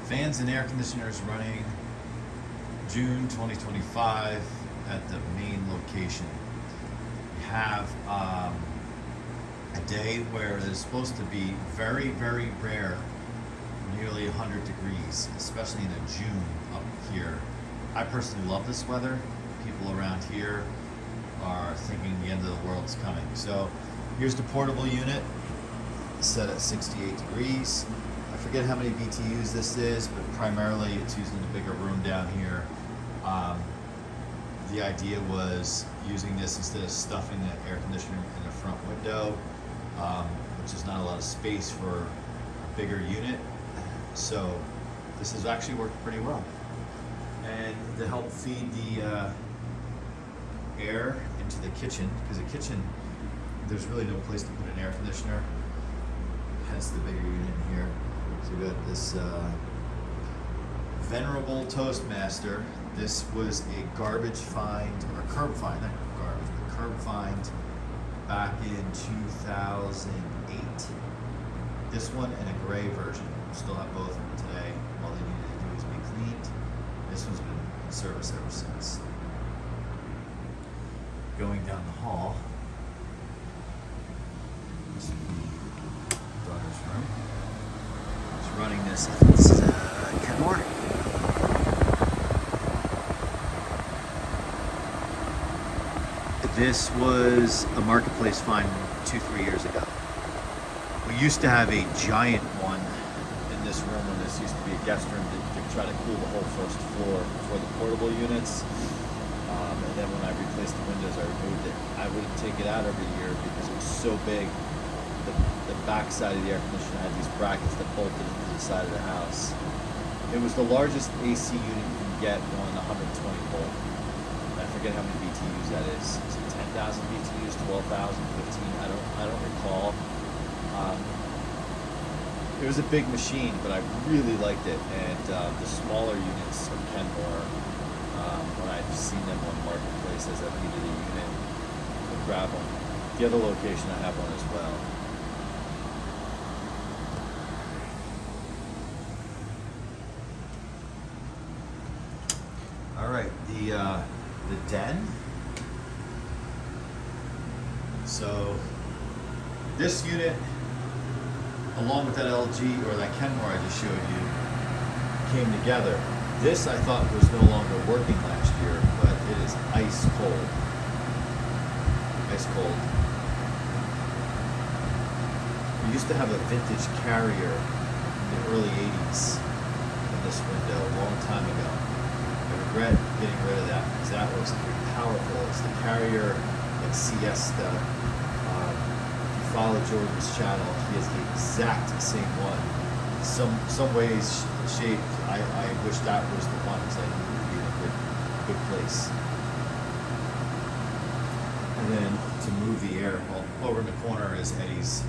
Fans and air conditioners running June 2025 at the main location. We have a day where it's supposed to be very, very rare, nearly 100 degrees, especially in a June up here. I personally love this weather. People around here are thinking the end of the world's coming. So here's the portable unit set at 68 degrees. I forget how many BTUs this is, but primarily it's used in the bigger room down here. The idea was using this instead of stuffing the air conditioner in the front window, which is not a lot of space for a bigger unit. So this has actually worked pretty well. And to help feed the air into the kitchen, because the kitchen, there's really no place to put an air conditioner, hence the bigger unit here. So we got this venerable Toastmaster. This was a garbage find, or curb find, not garbage, but curb find back in 2008. This one and a gray version. Still have both of them today. All they needed to do is be cleaned. This one's been in service ever since. Going down the hall, this is the daughter's room. She's running this. This is Kenmore. This was a marketplace find 2-3 years ago. We used to have a giant one in this room when this used to be a guest room to try to cool the whole first floor for the portable units. And then when I replaced the windows, I removed it. I wouldn't take it out every year because it was so big. The back side of the air conditioner had these brackets that bolted into the side of the house. It was the largest AC unit you can get on 120 volt. I forget how many BTUs that is. Is it 10,000 BTUs, 12,000, 15? I don't recall. It was a big machine, but I really liked it. And the smaller units of Kenmore, when I've seen them on marketplace as I've needed a unit, I'll grab them. The other location I have one as well. All right, the den. So this unit, along with that LG or that Kenmore I just showed you, came together. This I thought was no longer working last year, but it is ice cold. Ice cold. We used to have a vintage Carrier in the early 80s in this window a long time ago. I regret getting rid of that because that was pretty powerful. It's the Carrier like Siesta. If you follow Jordan's channel, he has the exact same one. Some ways, shape, I wish that was the one because I knew it would be in a good place. And then to move the air, well, over in the corner is Eddie's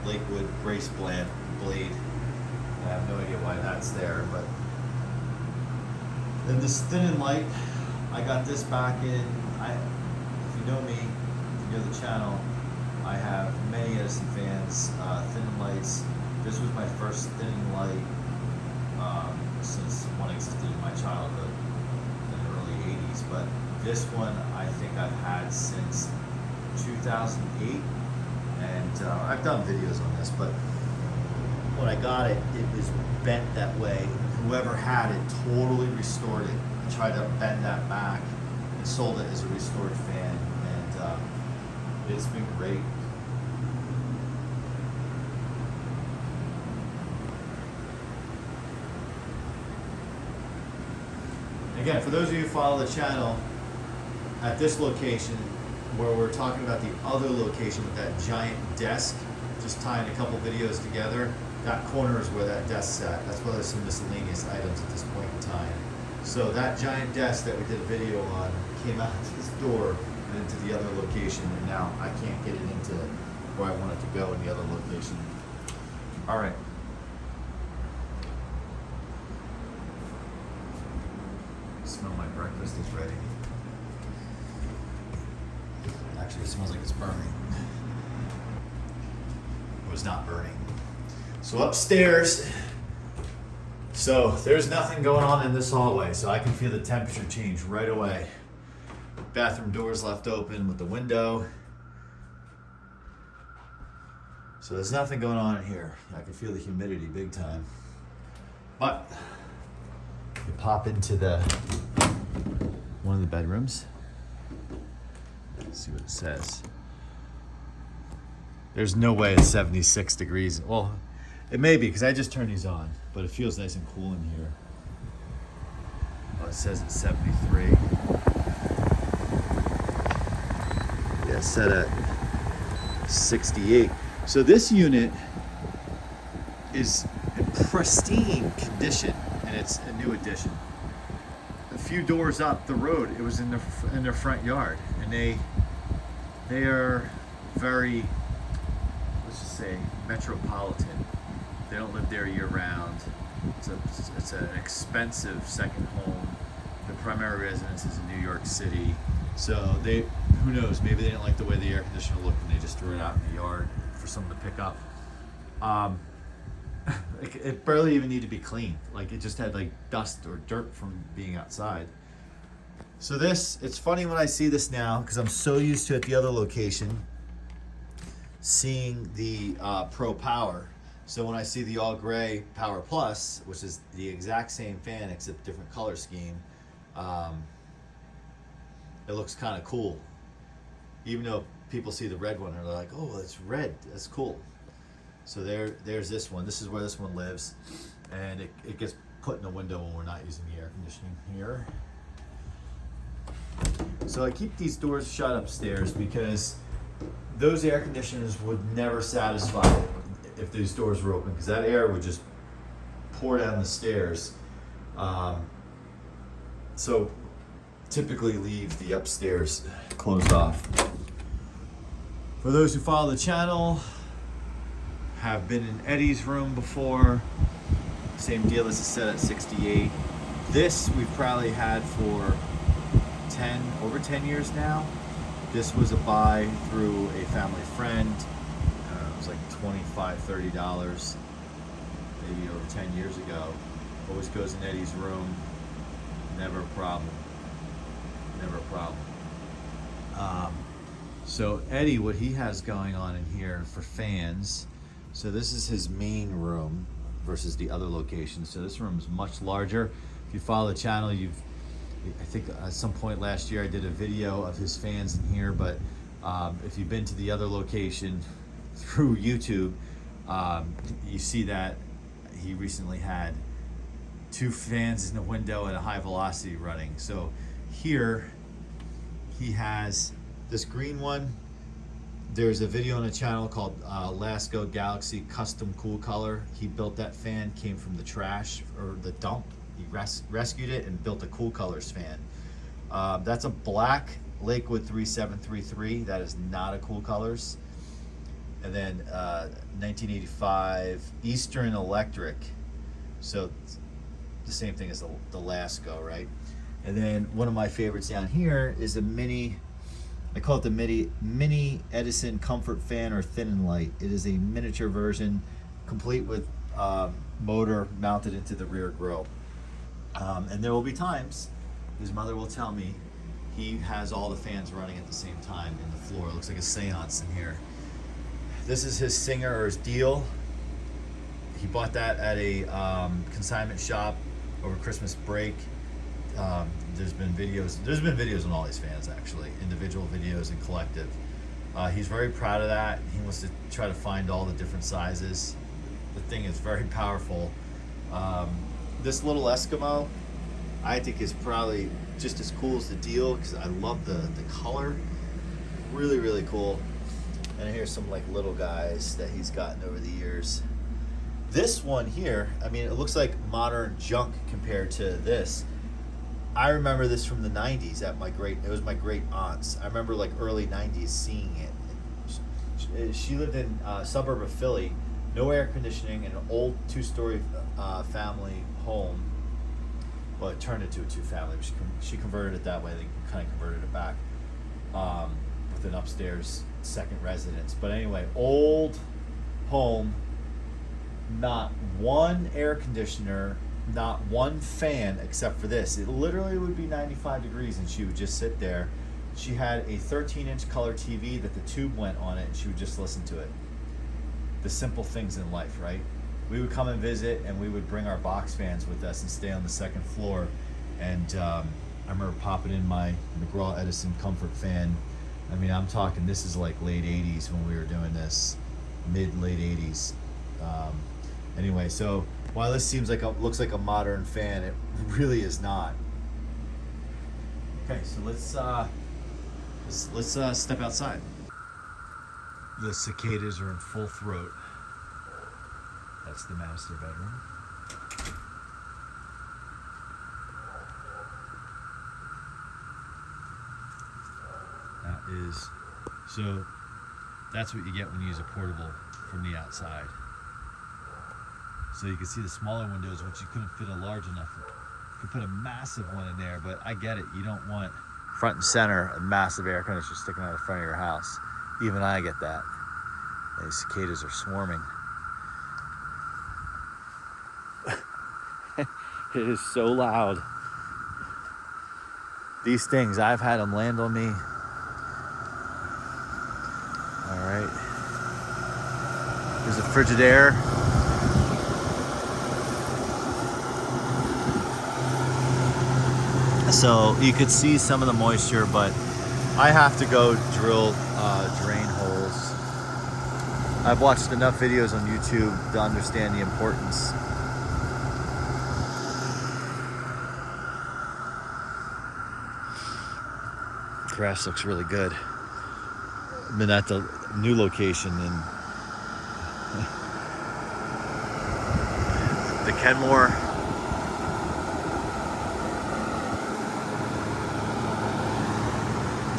Lakewood brace blade. I have no idea why that's there, but then this thin and light, I got this back in, if you know me, if you know the channel, I have Mini-Edison fans, thin and lights. This was my first thin and light since one existed in my childhood in the early 80s, but this one I think I've had since 2008, and I've done videos on this, but when I got it, it was bent that way. Whoever had it totally restored it and tried to bend that back and sold it as a restored fan, and it's been great. Again, for those of you who follow the channel, at this location, where we're talking about the other location with that giant desk, just tying a couple videos together, that corner is where that desk sat. That's why there's some miscellaneous items at this point in time. So that giant desk that we did a video on came out this door and into the other location, and now I can't get it into where I want it to go in the other location. All right. Smell my breakfast is ready. Actually, it smells like it's burning. It was not burning. So upstairs, So there's nothing going on in this hallway, so I can feel the temperature change right away. Bathroom doors left open with the window. So there's nothing going on in here. I can feel the humidity big time. But you pop into one of the bedrooms. Let's see what it says. There's no way it's 76 degrees. Well, it may be because I just turned these on, but it feels nice and cool in here. Oh, it says it's 73. Yeah, set at 68. So this unit is in pristine condition, and it's a new addition. A few doors up the road, it was in their front yard, and they are very, let's just say, metropolitan. They don't live there year round. It's an expensive second home. The primary residence is in New York City. So who knows, maybe they didn't like the way the air conditioner looked and they just threw it out in the yard for someone to pick up. It barely even needed to be cleaned. Like it just had like dust or dirt from being outside. So it's funny when I see this now because I'm so used to at the other location seeing the Pro Power. So when I see the all gray Power Plus, which is the exact same fan except different color scheme, it looks kind of cool. Even though people see the red one and they're like, oh, it's red, that's cool. So there's this one. This is where this one lives. And it gets put in the window when we're not using the air conditioning here. So I keep these doors shut upstairs because those air conditioners would never satisfy if these doors were open, because that air would just pour down the stairs. So typically leave the upstairs closed off. For those who follow the channel, have been in Eddie's room before. Same deal, this is set at 68. This we've probably had for over 10 years now. This was a buy through a family friend. It was like $25-$30, maybe over 10 years ago. Always goes in Eddie's room. Never a problem. Never a problem. So Eddie, what he has going on in here for fans. So this is his main room versus the other location. So this room is much larger. If you follow the channel, I think at some point last year I did a video of his fans in here, but if you've been to the other location through YouTube, you see that he recently had 2 fans in the window and a high velocity running. So here he has this green one. There's a video on the channel called Lasco Galaxy Custom Cool Color. He built that fan, came from the trash or the dump. He rescued it and built a Cool Colors fan. That's a black Lakewood 3733. That is not a Cool Colors. And then 1985 Eastern Electric. So the same thing as the Lasco, right? And then one of my favorites down here is a I call it the Mini-Edison Comfort Fan or Thin and Light. It is a miniature version, complete with motor mounted into the rear grille. And there will be times, his mother will tell me, he has all the fans running at the same time in the floor. It looks like a seance in here. This is his Singer or his Deal. He bought that at a consignment shop over Christmas break. There's been videos on all these fans, actually, individual videos and collective. He's very proud of that. He wants to try to find all the different sizes. The thing is very powerful. This little Eskimo, I think, is probably just as cool as the Deal because I love the color. Really, really cool. And here's some like little guys that he's gotten over the years. This one here, I mean, it looks like modern junk compared to this. I remember this from the 90s at it was my great aunt's. I remember like early 90s seeing it. She lived in a suburb of Philly, no air conditioning, in an old 2-story family home. Well, it turned into a 2-family. She converted it that way. They kind of converted it back with an upstairs second residence. But anyway, old home, not one air conditioner, not one fan except for this. It literally would be 95 degrees and she would just sit there. She had a 13-inch color TV that the tube went on it and she would just listen to it. The simple things in life, right? We would come and visit and we would bring our box fans with us and stay on the second floor. And I remember popping in my Mini-Edison comfort fan. I mean, I'm talking, this is like late 80s when we were doing this, late 80s. Anyway, so while this seems like looks like a modern fan, it really is not. Okay, so let's step outside. The cicadas are in full throat. That's the master bedroom. That is, so that's what you get when you use a portable from the outside. So you can see the smaller windows, which you couldn't fit a large enough. You could put a massive one in there, but I get it. You don't want front and center a massive air conditioner sticking out the front of your house. Even I get that. These cicadas are swarming. It is so loud. These things, I've had them land on me. All right. There's a Frigidaire. So you could see some of the moisture, but I have to go drill drain holes. I've watched enough videos on YouTube to understand the importance. Grass looks really good. I've been at the new location in the Kenmore.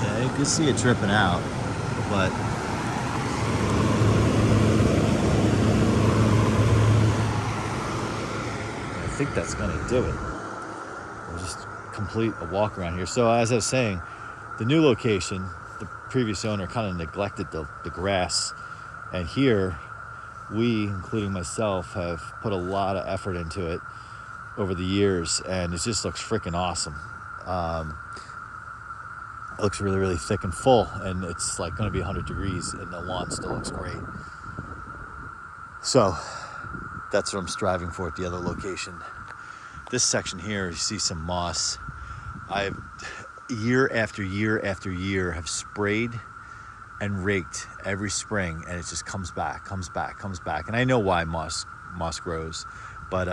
Yeah, you can see it dripping out, but I think that's gonna do it. We'll just complete a walk around here. So as I was saying, the new location, the previous owner kind of neglected the grass, and here we, including myself, have put a lot of effort into it over the years, and it just looks freaking awesome. It looks really, really thick and full, and it's like going to be 100 degrees, and the lawn still looks great. So that's what I'm striving for at the other location. This section here, you see some moss. I've year after year after year have sprayed and raked every spring, and it just comes back. And I know why moss grows, but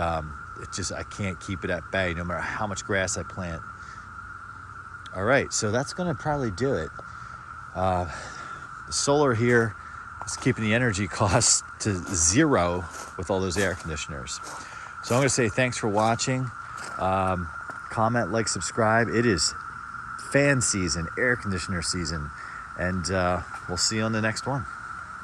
it just, I can't keep it at bay no matter how much grass I plant. All right, so that's gonna probably do it. The solar here is keeping the energy costs to zero with all those air conditioners. So I'm gonna say thanks for watching. Comment, like, subscribe. It is fan season, air conditioner season, and we'll see you on the next one.